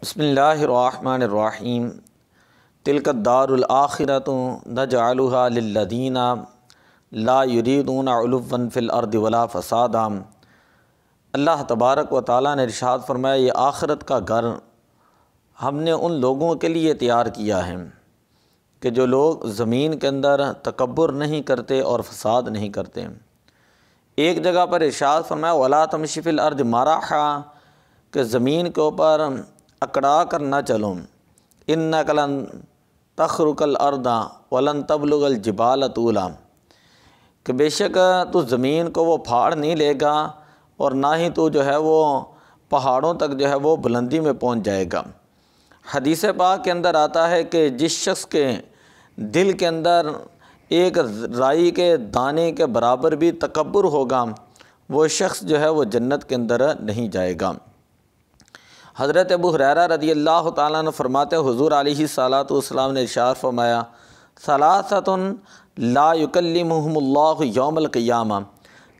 بسم اللہ الرحمن الرحیم تلک الدار الآخرۃ نجعلها للذین لا یریدون علوا فی الارض ولا فسادا۔ اللہ تبارک و تعالیٰ نے ارشاد فرمایا یہ آخرت کا گھر ہم نے ان لوگوں کے لیے تیار کیا ہے کہ جو لوگ زمین کے اندر تکبر نہیں کرتے اور فساد نہیں کرتے۔ ایک جگہ پر ارشاد فرمایا ولا تمشی فی الارض مرحا، کہ زمین کے اوپر اکڑا کر نہ چلو، انک لن تخرق الارض ولن تبلغ الجبال طولا، کہ بے شک تو زمین کو وہ پھاڑ نہیں لے گا اور نہ ہی تو جو ہے وہ پہاڑوں تک جو ہے وہ بلندی میں پہنچ جائے گا۔ حدیث پاک کے اندر آتا ہے کہ جس شخص کے دل کے اندر ایک رائی کے دانے کے برابر بھی تکبر ہوگا وہ شخص جو ہے وہ جنت کے اندر نہیں جائے گا۔ حضرت ابو ہریرہ رضی اللہ تعالیٰ عنہ فرماتے حضور علیہ الصلاۃ والسلام نے ارشاد فرمایا ثلاثۃ لا یکلمہم اللہ یوم القیامہ،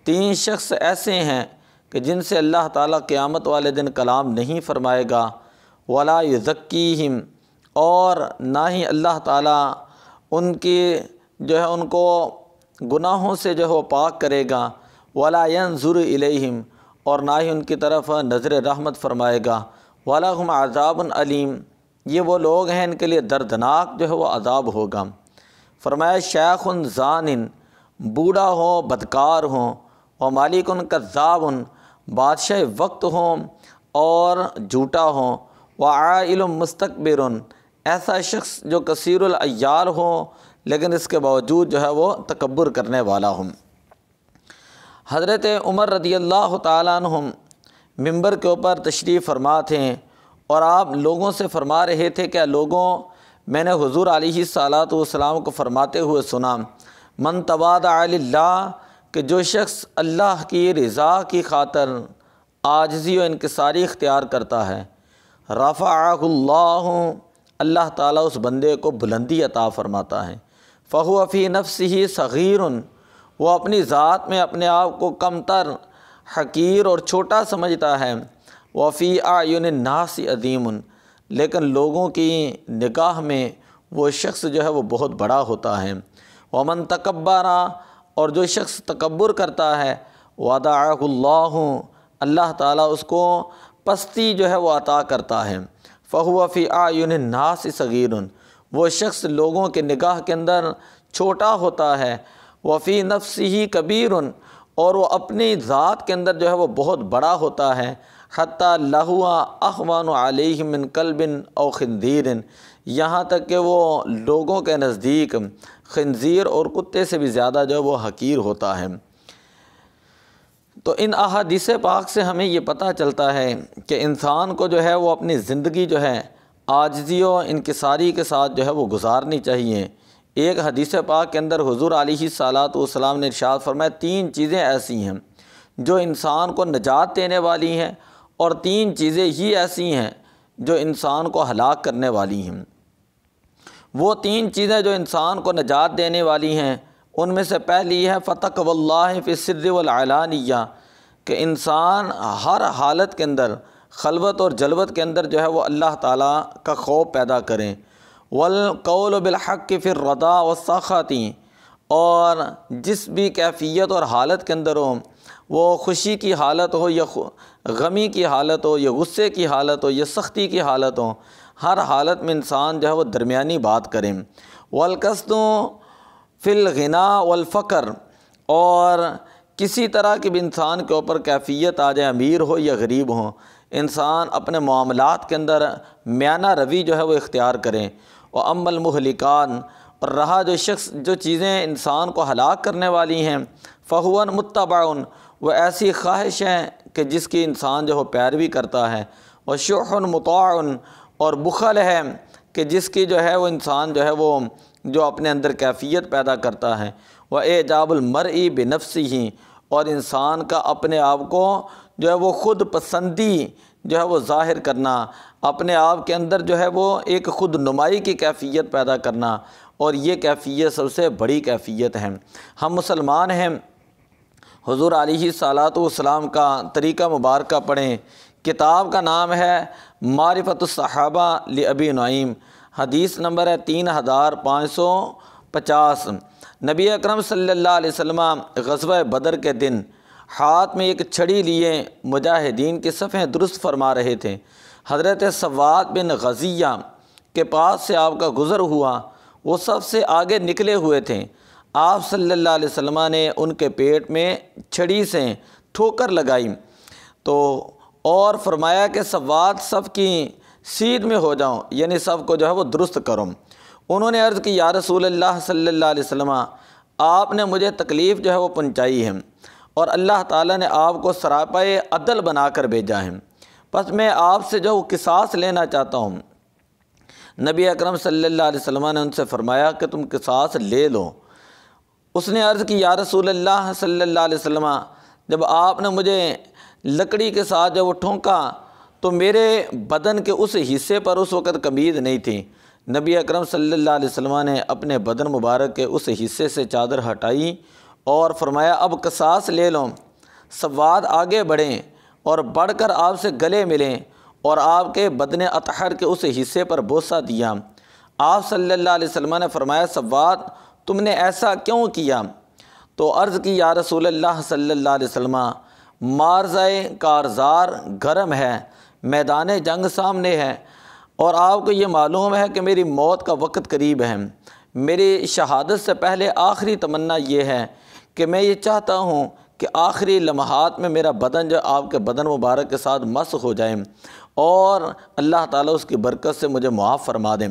تین شخص ایسے ہیں کہ جن سے اللہ تعالیٰ قیامت والے دن کلام نہیں فرمائے گا، ولا یزکیہم، اور نہ ہی اللہ تعالیٰ ان کی جو ہے ان کو گناہوں سے جو ہے وہ پاک کرے گا، ولا ینظر الیہم، اور نہ ہی ان کی طرف نظر رحمت فرمائے گا، وَلَهُمْ عَذَابٌ علیم، یہ وہ لوگ ہیں ان کے لیے دردناک جو ہے وہ عذاب ہوگا۔ فرمایا شیخ زان، بوڑھا ہو بدکار ہوں، و مالک کذاب، بادشاہ وقت ہوں اور جھوٹا ہوں، وعائل مستکبر، ایسا شخص جو کثیر العیار ہو لیکن اس کے باوجود جو ہے وہ تکبر کرنے والا ہوں۔ حضرت عمر رضی اللہ تعالیٰ عنہ ممبر کے اوپر تشریف فرما تھے اور آپ لوگوں سے فرما رہے تھے کہ لوگوں، میں نے حضور علیہ الصلاۃ والسلام کو فرماتے ہوئے سنا من تواضع للہ، کہ جو شخص اللہ کی رضا کی خاطر عاجزی و انکساری اختیار کرتا ہے، رفعہ اللہ، اللہ تعالیٰ اس بندے کو بلندی عطا فرماتا ہے، فہو فی نفسہ صغیر، وہ اپنی ذات میں اپنے آپ کو کم تر، حقیر اور چھوٹا سمجھتا ہے، وفی اعین الناس عظیم، لیکن لوگوں کی نگاہ میں وہ شخص جو ہے وہ بہت بڑا ہوتا ہے، ومن تکبر، اور جو شخص تکبر کرتا ہے، وضعہ اللہ، اللہ تعالیٰ اس کو پستی جو ہے وہ عطا کرتا ہے، فہو فی اعین الناس صغیر، وہ شخص لوگوں کے نگاہ کے اندر چھوٹا ہوتا ہے، وفی نفسہ کبیر، اور وہ اپنی ذات کے اندر جو ہے وہ بہت بڑا ہوتا ہے، حتیٰ لہو اخوان علیہ من کلب او خنزیر، یہاں تک کہ وہ لوگوں کے نزدیک خنزیر اور کتے سے بھی زیادہ جو ہے وہ حقیر ہوتا ہے۔ تو ان احادیث پاک سے ہمیں یہ پتہ چلتا ہے کہ انسان کو جو ہے وہ اپنی زندگی جو ہے عاجزی و انکساری کے ساتھ جو ہے وہ گزارنی چاہیے۔ ایک حدیث پاک کے اندر حضور علیہ الصلاۃ والسلام نے ارشاد فرمایا تین چیزیں ایسی ہیں جو انسان کو نجات دینے والی ہیں، اور تین چیزیں ہی ایسی ہیں جو انسان کو ہلاک کرنے والی ہیں۔ وہ تین چیزیں جو انسان کو نجات دینے والی ہیں ان میں سے پہلی ہے فتقوی اللہ فی السر والعلانیہ، کہ انسان ہر حالت کے اندر، خلوت اور جلوت کے اندر جو ہے وہ اللہ تعالیٰ کا خوف پیدا کریں، والقول بالحق فی الرضا والسخط، اور جس بھی کیفیت اور حالت کے اندر ہو، وہ خوشی کی حالت ہو یا غمی کی حالت ہو یا غصے کی حالت ہو یا سختی کی حالت ہو، ہر حالت میں انسان جو ہے وہ درمیانی بات کریں، والقصد فی الغنا والفقر، اور کسی طرح کی بھی انسان کے اوپر کیفیت آ جائے، امیر ہو یا غریب ہو، انسان اپنے معاملات کے اندر میانہ روی جو ہے وہ اختیار کریں۔ وَأَمَّا الْمُهْلِكَانِ، اور رہا جو شخص جو چیزیں انسان کو ہلاک کرنے والی ہیں، فَهُوَ مُتَّبَعٌ، وہ ایسی خواہش ہیں کہ جس کی انسان جو ہے پیروی کرتا ہے، وَشُحٌ مُطَاعٌ، اور بخل ہے کہ جس کی جو ہے وہ انسان جو ہے وہ جو اپنے اندر کیفیت پیدا کرتا ہے، وَإِعْجَابُ الْمَرْءِ بِنَفْسِهِ، اور انسان کا اپنے آپ کو جو ہے وہ خود پسندی جو ہے وہ ظاہر کرنا، اپنے آپ کے اندر جو ہے وہ ایک خود نمائی کی کیفیت پیدا کرنا، اور یہ کیفیت سب سے بڑی کیفیت ہے۔ ہم مسلمان ہیں، حضور علیہ الصلاۃ والسلام کا طریقہ مبارکہ پڑھیں کتاب کا نام ہے معرفت الصحابہ لابی نعیم، حدیث نمبر ہے 3550۔ نبی اکرم صلی اللہ علیہ وسلم غزوہ بدر کے دن ہاتھ میں ایک چھڑی لیے مجاہدین کی صفیں درست فرما رہے تھے۔ حضرت سواد بن غزیہ کے پاس سے آپ کا گزر ہوا، وہ سب سے آگے نکلے ہوئے تھے۔ آپ صلی اللہ علیہ وسلم نے ان کے پیٹ میں چھڑی سے ٹھوکر لگائی تو اور فرمایا کہ سواد صف کی سیدھ میں ہو جاؤ، یعنی سب کو جو ہے وہ درست کرو۔ انہوں نے عرض کی یا رسول اللہ صلی اللہ علیہ وسلم، آپ نے مجھے تکلیف جو ہے وہ پہنچائی ہے اور اللہ تعالیٰ نے آپ کو سراپائے عدل بنا کر بھیجا ہے، بس میں آپ سے جو قصاص لینا چاہتا ہوں۔ نبی اکرم صلی اللہ علیہ وسلم نے ان سے فرمایا کہ تم قصاص لے لو۔ اس نے عرض کی یا رسول اللہ صلی اللہ علیہ وسلم، جب آپ نے مجھے لکڑی کے ساتھ جب وہ ٹھونکا تو میرے بدن کے اس حصے پر اس وقت قمید نہیں تھی۔ نبی اکرم صلی اللہ علیہ وسلم نے اپنے بدن مبارک کے اس حصے سے چادر ہٹائی اور فرمایا اب قصاص لے لو۔ سواد آگے بڑھیں اور بڑھ کر آپ سے گلے ملیں اور آپ کے بدن اطہر کے اس حصے پر بوسہ دیا۔ آپ صلی اللہ علیہ وسلم نے فرمایا سواد تم نے ایسا کیوں کیا؟ تو عرض کی یا رسول اللہ صلی اللہ علیہ وسلم، مارزۂ کارزار گرم ہے، میدان جنگ سامنے ہے اور آپ کو یہ معلوم ہے کہ میری موت کا وقت قریب ہے۔ میری شہادت سے پہلے آخری تمنا یہ ہے کہ میں یہ چاہتا ہوں کہ آخری لمحات میں میرا بدن جو آپ کے بدن مبارک کے ساتھ مسح ہو جائے اور اللہ تعالیٰ اس کی برکت سے مجھے معاف فرما دیں۔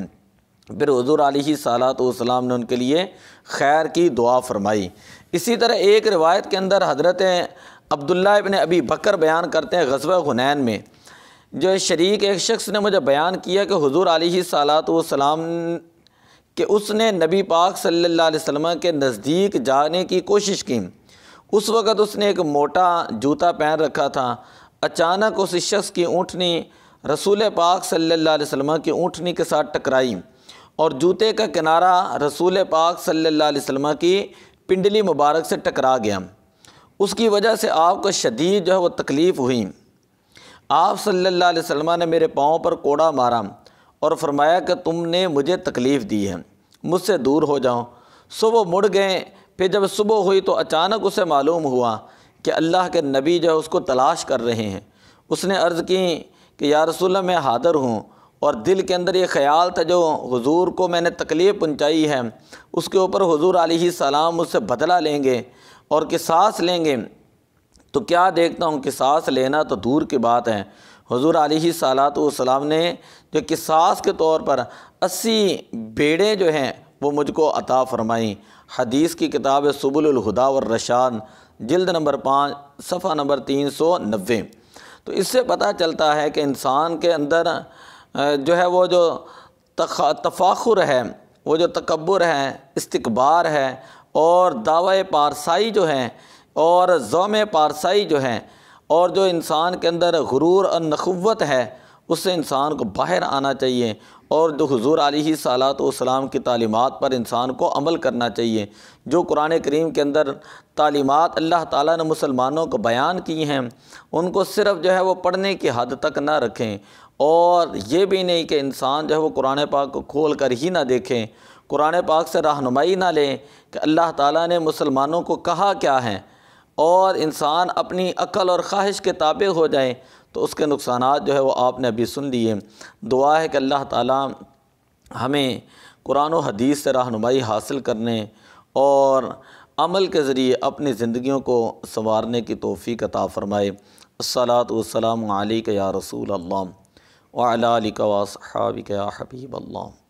پھر حضور علیہ صلوٰۃ والسلام نے ان کے لیے خیر کی دعا فرمائی۔ اسی طرح ایک روایت کے اندر حضرت عبداللہ ابن ابی بکر بیان کرتے ہیں غزوہ حنین میں جو شریک ایک شخص نے مجھے بیان کیا کہ حضور علیہ صلوٰۃ والسلام کہ اس نے نبی پاک صلی اللہ علیہ وسلم کے نزدیک جانے کی کوشش کی۔ اس وقت اس نے ایک موٹا جوتا پہن رکھا تھا۔ اچانک اس شخص کی اونٹنی رسول پاک صلی اللہ علیہ وسلم کی اونٹنی کے ساتھ ٹکرائی اور جوتے کا کنارہ رسول پاک صلی اللہ علیہ وسلم کی پنڈلی مبارک سے ٹکرا گیا۔ اس کی وجہ سے آپ کو شدید جو ہے وہ تکلیف ہوئی۔ آپ صلی اللہ علیہ وسلم نے میرے پاؤں پر کوڑا مارا اور فرمایا کہ تم نے مجھے تکلیف دی ہے، مجھ سے دور ہو جاؤ۔ صبح مڑ گئے، پھر جب صبح ہوئی تو اچانک اسے معلوم ہوا کہ اللہ کے نبی جو ہے اس کو تلاش کر رہے ہیں۔ اس نے عرض کی کہ یا رسول اللہ میں حاضر ہوں، اور دل کے اندر یہ خیال تھا جو حضور کو میں نے تکلیف پہنچائی ہے اس کے اوپر حضور علیہ السلام مجھ سے بدلہ لیں گے اور قصاص لیں گے۔ تو کیا دیکھتا ہوں قصاص لینا تو دور کی بات ہے، حضور علیہ صلوٰۃ والسلام نے جو قصاص کے طور پر 80 بیڑیں جو ہیں وہ مجھ کو عطا فرمائیں۔ حدیث کی کتاب سبل الہدیٰ والرشاد جلد نمبر 5 صفحہ نمبر 390۔ تو اس سے پتہ چلتا ہے کہ انسان کے اندر جو ہے وہ جو تفاخر ہے، وہ جو تکبر ہے، استکبار ہے اور دعوی پارسائی جو ہیں اور زوم پارسائی جو ہیں اور جو انسان کے اندر غرور اور نخوت ہے اس سے انسان کو باہر آنا چاہیے اور جو حضور علیہ صلوٰۃ والسلام کی تعلیمات پر انسان کو عمل کرنا چاہیے۔ جو قرآن کریم کے اندر تعلیمات اللہ تعالیٰ نے مسلمانوں کو بیان کی ہیں ان کو صرف جو ہے وہ پڑھنے کی حد تک نہ رکھیں، اور یہ بھی نہیں کہ انسان جو ہے وہ قرآن پاک کو کھول کر ہی نہ دیکھیں، قرآن پاک سے رہنمائی نہ لیں کہ اللہ تعالیٰ نے مسلمانوں کو کہا کیا ہے، اور انسان اپنی عقل اور خواہش کے تابع ہو جائے تو اس کے نقصانات جو ہے وہ آپ نے ابھی سن لیے۔ دعا ہے کہ اللہ تعالیٰ ہمیں قرآن و حدیث سے رہنمائی حاصل کرنے اور عمل کے ذریعے اپنی زندگیوں کو سنوارنے کی توفیق عطا فرمائے۔ الصلاۃ والسلام علیک یا رسول اللہ وعلی آلک واصحابک یا حبیب اللہ۔